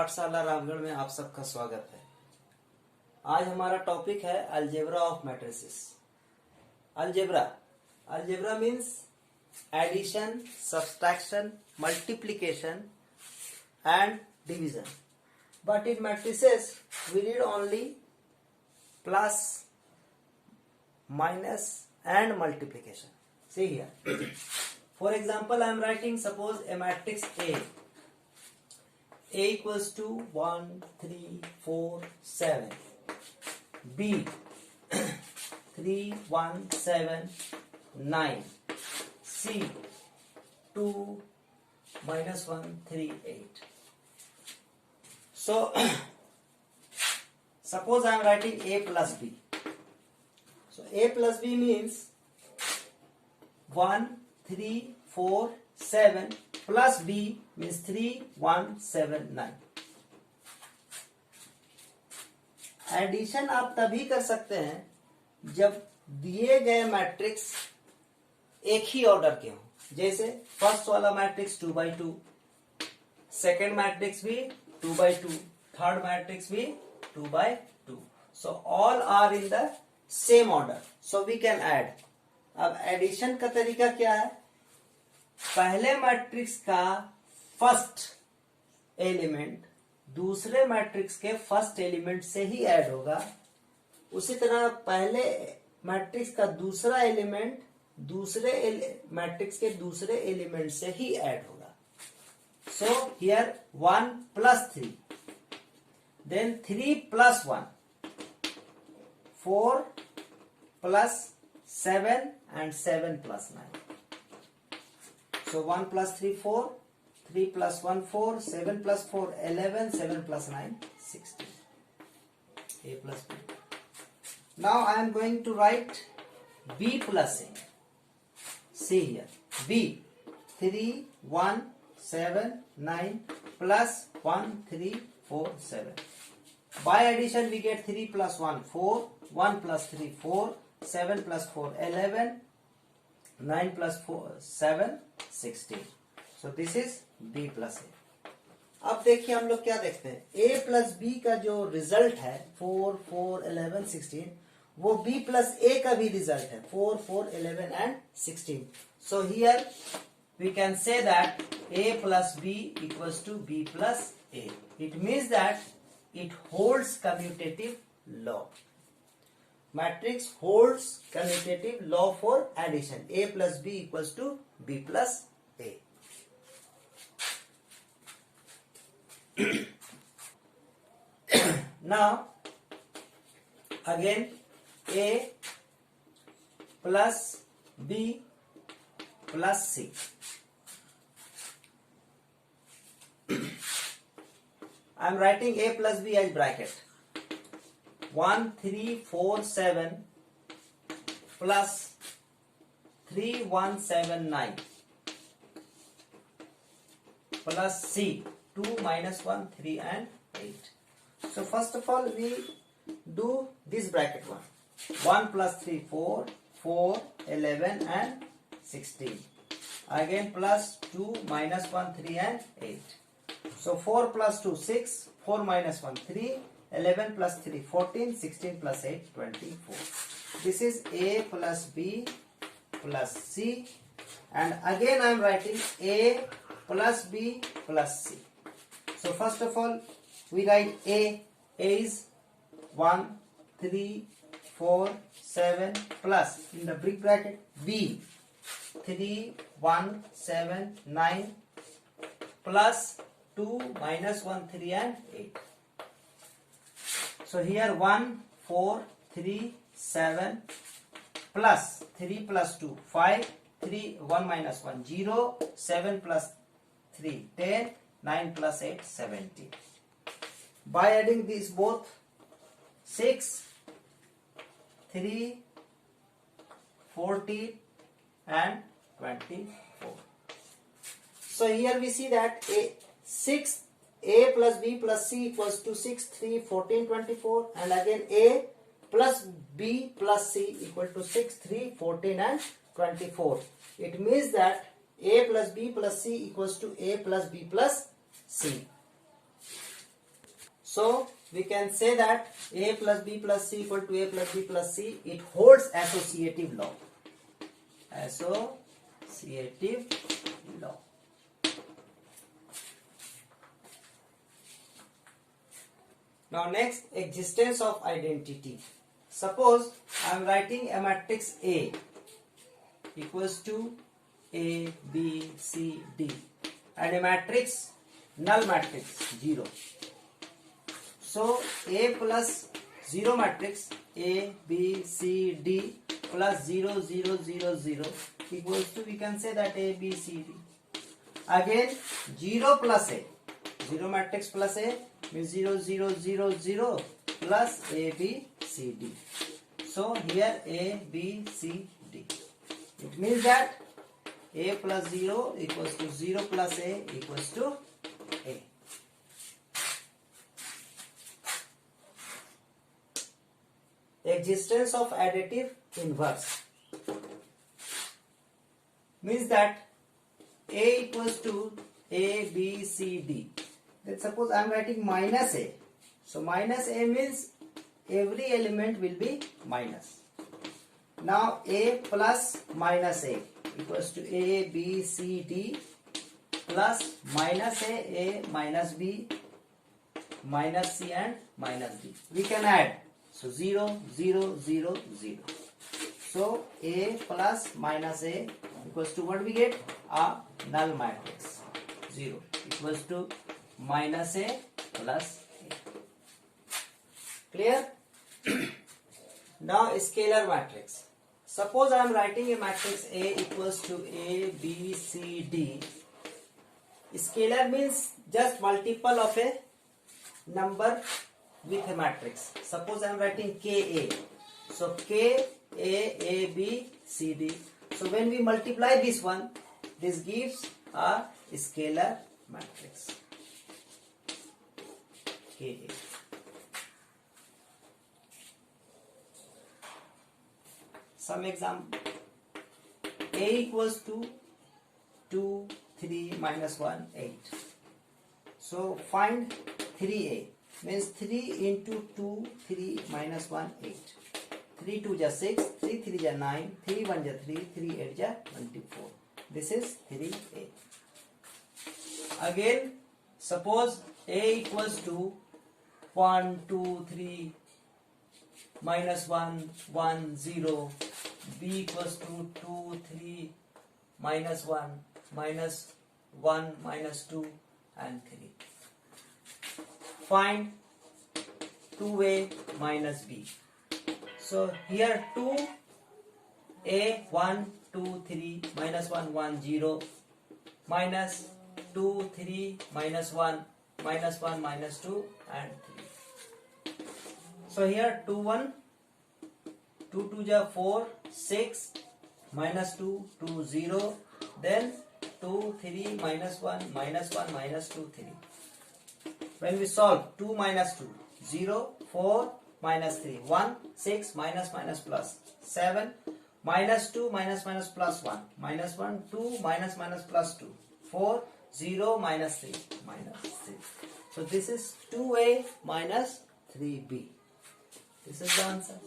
पाठशाला रामगढ़ में आप सबका स्वागत है। आज हमारा टॉपिक है algebra of matrices. Algebra means addition, subtraction, multiplication and division. But in matrices we need only plus, minus and multiplication. See here. For example, I am writing suppose a matrix A. A equals to 1, 3, 4, 7. B 3, 1, 7, 9. C 2, minus 1, 3, 8. So suppose I am writing A plus B. So A plus B means 1, 3, 4, 7 plus B means 3, 1, 7, 9. Addition आप तभी कर सकते हैं जब दिए गए matrix एक ही order के हों। जैसे फर्स्ट वाला मैट्रिक्स 2 by 2, सेकेंड मैट्रिक्स भी 2 by 2, थर्ड मैट्रिक्स भी 2 by 2. So all are in the same order. So we can add. अब एडिशन का तरीका क्या है? पहले मैट्रिक्स का फर्स्ट एलिमेंट दूसरे मैट्रिक्स के फर्स्ट एलिमेंट से ही ऐड होगा। उसी तरह पहले मैट्रिक्स का दूसरा एलिमेंट दूसरे मैट्रिक्स के दूसरे एलिमेंट से ही ऐड होगा। So here 1 plus 3, then 3 plus 1, 4 plus 7 and 7 plus 9. So 1 plus 3 4, 3 plus 1 4, 7 plus 4 11, 7 plus 9 16. A plus B. Now I am going to write B plus A. See here, B 3 1 7 9 plus 1 3 4 7. By addition we get 3 plus 1 4, 1 plus 3 4, 7 plus 4 11, 9 plus 4 7 16. So this is B plus A. अब देखिए हम लोग क्या देखते हैं, A plus B का जो result है 4 4 11 16, वो B plus A का भी रिजल्ट है 4 4 11 and 16. So here we can say that A plus B equals to B plus A. It means that it holds commutative law. Matrix holds commutative law for addition. A plus B equals to B plus A. Now again A plus B plus C. I am writing A plus B as bracket. 1 3 4 7 plus 3 1 7 9 plus C 2 minus 1 3 and 8. So first of all we do this bracket one. 1 plus 3 4, 4 11 and 16. Again plus 2 minus 1 3 and 8. So 4 plus 2 6, 4 minus 1 3, 11 plus 3 14, 16 plus 8 24. This is A plus B plus C, and again I am writing A plus B plus C. So first of all we write A. A is 1 3 4 7 plus in the big bracket B 3 1 7 9 plus 2 minus 1 3 and 8. So here 1 4 3 7 plus 3 plus 2 5, 3 1 minus 1 0, 7 plus 3 10, 9 plus 8 17. By adding these both 6 3 14 and 24. So here we see that A plus B plus C equals to 6 3 14 24, and again A plus B plus C equal to 6 3 14 and 24. It means that A plus B plus C equals to A plus B plus C. So we can say that A plus B plus C equal to A plus B plus C. It holds associative law. Associative law. Now next, existence of identity. Suppose I am writing a matrix A equals to A, B, C, D, and a matrix, null matrix 0. So A plus 0 matrix A, B, C, D plus 0, 0, 0, 0 equals to, we can say that A, B, C, D. Again 0 plus A, 0 matrix plus A means 0, 0, 0, 0 plus A, B, C, D. So here A, B, C, D. It means that A plus 0 equals to 0 plus A equals to A. Existence of additive inverse means that A equals to A, B, C, D. Then suppose I am writing minus A. So minus A means every element will be minus. Now A plus minus A equals to A, B, C, D plus minus A minus B, minus C and minus D. We can add. So 0, 0, 0, 0. So A plus minus A equals to what we get? A null matrix. 0 equals to minus A plus A. Clear? Now scalar matrix. Suppose I am writing a matrix A equals to A, B, C, D. Scalar means just multiple of a number with a matrix. Suppose I am writing Ka. So Ka, A, B, C, D. So when we multiply this one, this gives a scalar matrix. Ka. Some example. A equals to 2, 3, minus 1, 8. So find 3A. Means 3 into 2, 3 minus 1, 8. 3 2 is 6, 3 3 is 9, 3 1 is 3, 3 8 is 24. This is 3A. Again, suppose A equals to 1, 2, 3, minus 1, 1, 0. B equals to 2, 3, minus 1, minus 1, minus 2 and 3. Find 2A minus B. So here 2A 1, 2, 3, minus 1, 1, 0, minus 2, 3, minus 1, minus 1, minus 2 and 3. So here 2, 1, 2, 2 is 4, 6, minus 2, 2, 0, then 2, 3, minus 1, minus 1, minus 2, 3. When we solve 2 minus 2, 0, 4, minus 3, 1, 6, minus minus plus, 7, minus 2, minus minus plus 1, minus 1, 2, minus minus plus 2, 4, 0, minus 3, minus 3. So this is 2A minus 3B. This is the answer.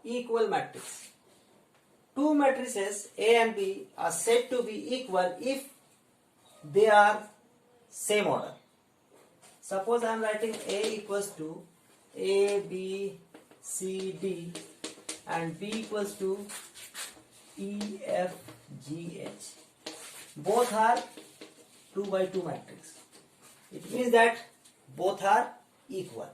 Equal matrix. Two matrices A and B are said to be equal if they are same order. Suppose I am writing A equals to A, B, C, D and B equals to E, F, G, H. Both are 2 by 2 matrix. It means that both are equal.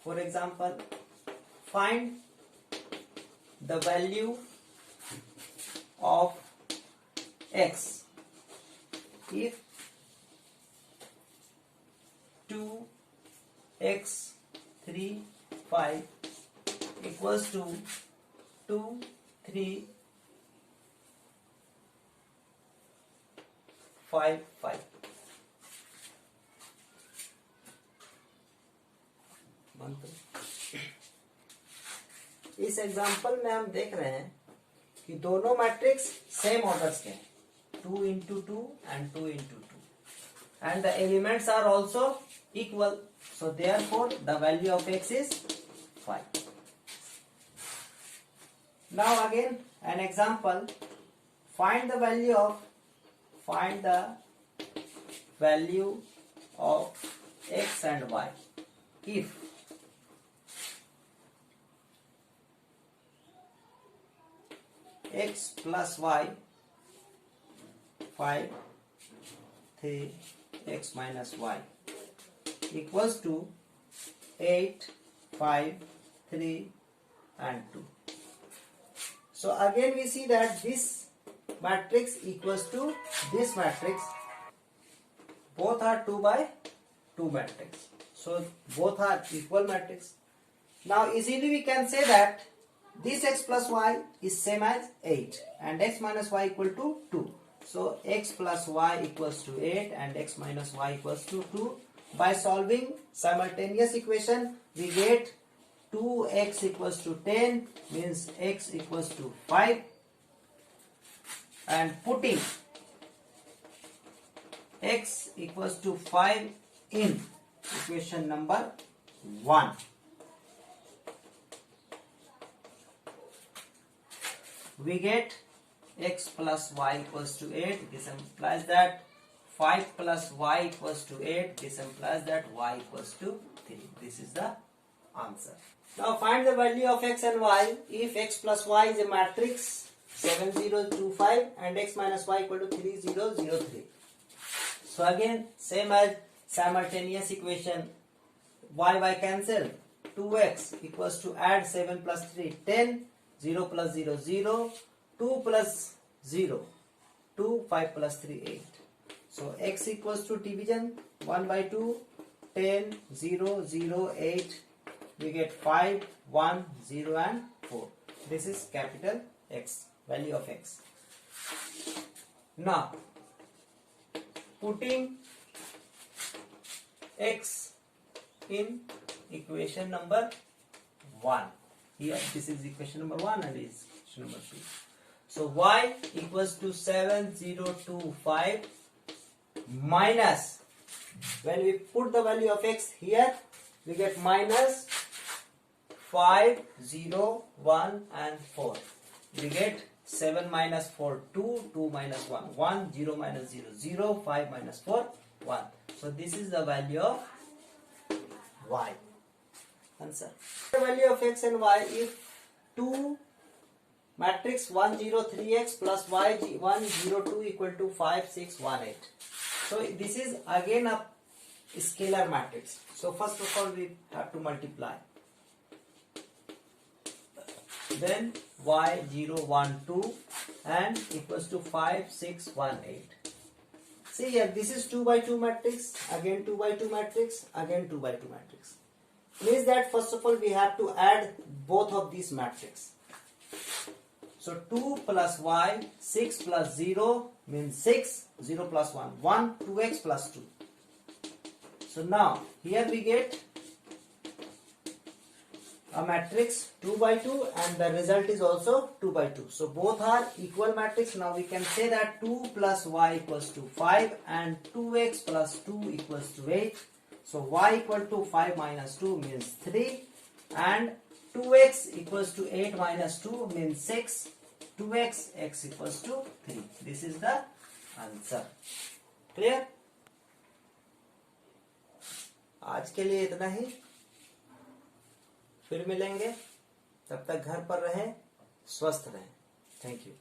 For example, find the value of x if 2x 3 5 equals to 2 3 5 5. इस example में हम देख रहे हैं कि दोनों matrix same orders के हैं, 2 into 2 and 2 into 2, and the elements are also equal, so therefore the value of x is 5. Now again an example, find the value of x and y if x plus y 5, 3, x minus y equals to 8, 5, 3 and 2. So again we see that this matrix equals to this matrix. Both are 2 by 2 matrix. So both are equal matrix. Now easily we can say that this x plus y is same as 8 and x minus y equal to 2. So x plus y equals to 8 and x minus y equals to 2. By solving simultaneous equation we get 2x equals to 10 means x equals to 5, and putting x equals to 5 in equation number 1, we get x plus y equals to 8. This implies that 5 plus y equals to 8. This implies that y equals to 3. This is the answer. Now find the value of x and y if x plus y is a matrix 7025 and x minus y equal to 3003. So again same as simultaneous equation, y cancel, 2x equals to add 7 plus 3 10, 0 plus 0 0, 2 plus 0 2, 5 plus 3 8. So x equals to division 1 by 2, 10, 0, 0, 8. We get 5, 1, 0 and 4. This is capital X, value of x. Now putting x in equation number 1. Here this is equation number 1 and this is equation number 2. So y equals to 7025 minus, when we put the value of x here we get minus 5, 0, 1 and 4. We get 7 minus 4 2, 2 minus 1 1, 0 minus 0 0, 5 minus 4 1. So this is the value of y. Answer. The value of x and y if 2 matrix 1 0 3x plus y 1 0 2 equal to 5 6 1 8. So this is again a scalar matrix. So first of all we have to multiply. Then y 0 1 2 and equals to 5 6 1 8. See here, this is 2 by 2 matrix, again 2 by 2 matrix, again 2 by 2 matrix. Means that first of all we have to add both of these matrices. So 2 plus y, 6 plus 0 means 6, 0 plus 1, 1, 2x plus 2. So now here we get a matrix 2 by 2 and the result is also 2 by 2. So both are equal matrix. Now we can say that 2 plus y equals to 5 and 2x plus 2 equals to 8. So y equal to 5 minus 2 means 3 and 2x equals to 8 minus 2 means 6. 2x, x equals to 3. This is the answer. Clear? आज के लिए इतना ही, फिर मिलेंगे, तब तक घर पर रहें, स्वस्थ रहें. Thank you.